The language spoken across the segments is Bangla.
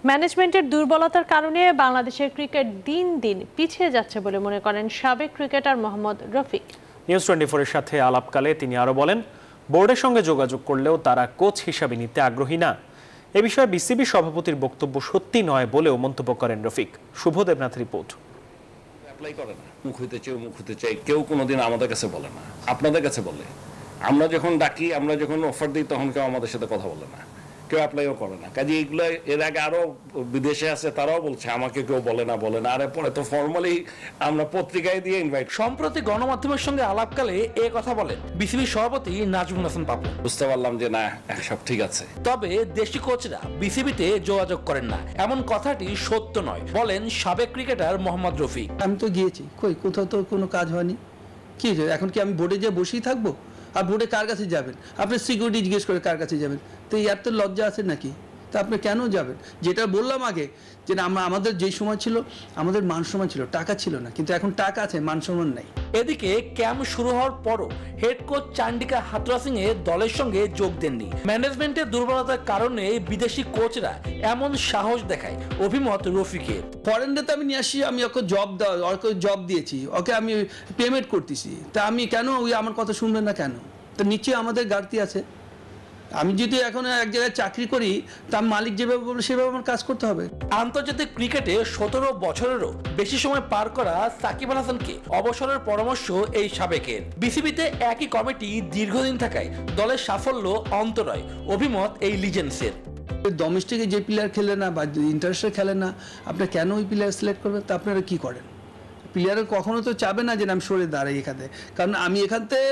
ম্যানেজমেন্টের দুর্বলতার কারণে বাংলাদেশের ক্রিকেট দিন দিন পিছিয়ে যাচ্ছে বলে মনে করেন সাবেক ক্রিকেটার মোহাম্মদ রফিক। নিউজ 24 এর সাথে আলাপকালে তিনি আরো বলেন, বোর্ডের সঙ্গে যোগাযোগ করলেও তারা কোচ হিসাবে নিতে আগ্রহী না। এ বিষয়ে বিসিবি সভাপতির বক্তব্য সত্যি নয় বলেও মন্তব্য করেন রফিক। শুভ দেবনাথ রিপোর্ট। অ্যাপ্লাই করে না, মুখ হইতে চাই কেউ কোনোদিন আমাদের কাছে বলে না, আপনাদের কাছে বলে। আমরা যখন ডাকি, আমরা যখন অফার দিই, তখন কেউ আমাদের সাথে কথা বলে না, কেউ অ্যাপ্লাইও করে না। কাজে এগুলো এর আগে আরো বিদেশে আছে, তারাও বলছে আমাকে কেউ বলে না। আরে পরে তো ফর্মালি আমরা পত্রিকায় দিয়ে ইনভাইট। সম্প্রতি গণমাধ্যমের সঙ্গে আলাপকালে এ কথা বলেন বিসিবি সভাপতি নাজমুল হাসান পাপু। বুঝতে পারলাম যে না, সব ঠিক আছে। তবে দেশি কোচরা বিসিবিতে যোগাযোগ করেন না, এমন কথাটি সত্য নয় বলেন সাবেক ক্রিকেটার মোহাম্মদ রফিক। আমি তো গিয়েছি, কোথাও তো কোনো কাজ হয়নি। কি এখন কি আমি বোর্ডে যেয়ে বসেই থাকবো? আর বোর্ডে কার কাছে যাবেন? আপনি সিকিউরিটি জিজ্ঞেস করে কার কাছে যাবেন? তো ইয়ার তো লজ্জা আছে নাকি? তা আপনি কেন যাবেন? যেটা বললাম আগে, যে আমাদের যেই সময় ছিল, আমাদের মান সম্মান ছিল, টাকা ছিল না। কিন্তু এখন টাকা আছে, মান সম্মান নাই। এদিকে ক্যাম্প শুরু হওয়ার পরও হেড কোচ চান্ডিকা হাথুরুসিংহে সিং এর দলের সঙ্গে যোগ দেননি। ম্যানেজমেন্টের দুর্বলতার কারণে বিদেশি কোচরা এমন সাহস দেখায় অভিমত রফিকের। ফরেনরে তো আমি নিয়ে আসি, আমি ওকে জব দিয়েছি, ওকে আমি পেমেন্ট করতেছি। তা আমি কেন আমার কথা শুনবেন না কেন? তো নিশ্চয়ই আমাদের ঘাটতি আছে। আমি যদি এখন এক জায়গায় চাকরি করি, তার মালিক যেভাবে বলবে সেভাবে আমার কাজ করতে হবে। আন্তর্জাতিক ক্রিকেটে 17 বছরেরও বেশি সময় পার করা সাকিব আল হাসানকে অবসরের পরামর্শ এই সাবেকের। বিসিবিতে একই কমিটি দীর্ঘদিন থাকায় দলের সাফল্য অন্তরায়, অভিমত এই লিজেন্ডসের। ডোমেস্টিকে যে প্লেয়ার খেলে না বা ইন্টারন্যাশনাল খেলে না, আপনি কেন ওই প্লেয়ার সিলেক্ট করবেন? তা আপনারা কি করেন? প্লেয়ারের কখনো তো চাবে না যে আমি সরে দাঁড়াই এখানে। কারণ আমি এখান থেকে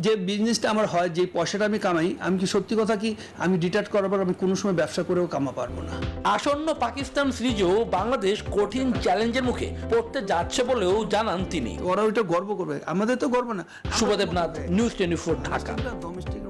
যে বিজনেসটা আমার হয়, যে পয়সাটা আমি কামাই, আমি কি সত্যি কথা কি আমি রিটায়ার করার পর আমি কোনো সময় ব্যবসা করেও কামা পারবো না। আসন্ন পাকিস্তান সিরিজেও বাংলাদেশ কঠিন চ্যালেঞ্জের মুখে পড়তে যাচ্ছে বলেও জানান তিনি। ওরা ওইটা গর্ব করবে, আমাদের তো গর্ব না। শুভ দেবনাথ, নিউজ 24, ঢাকা। ডোমেস্টিক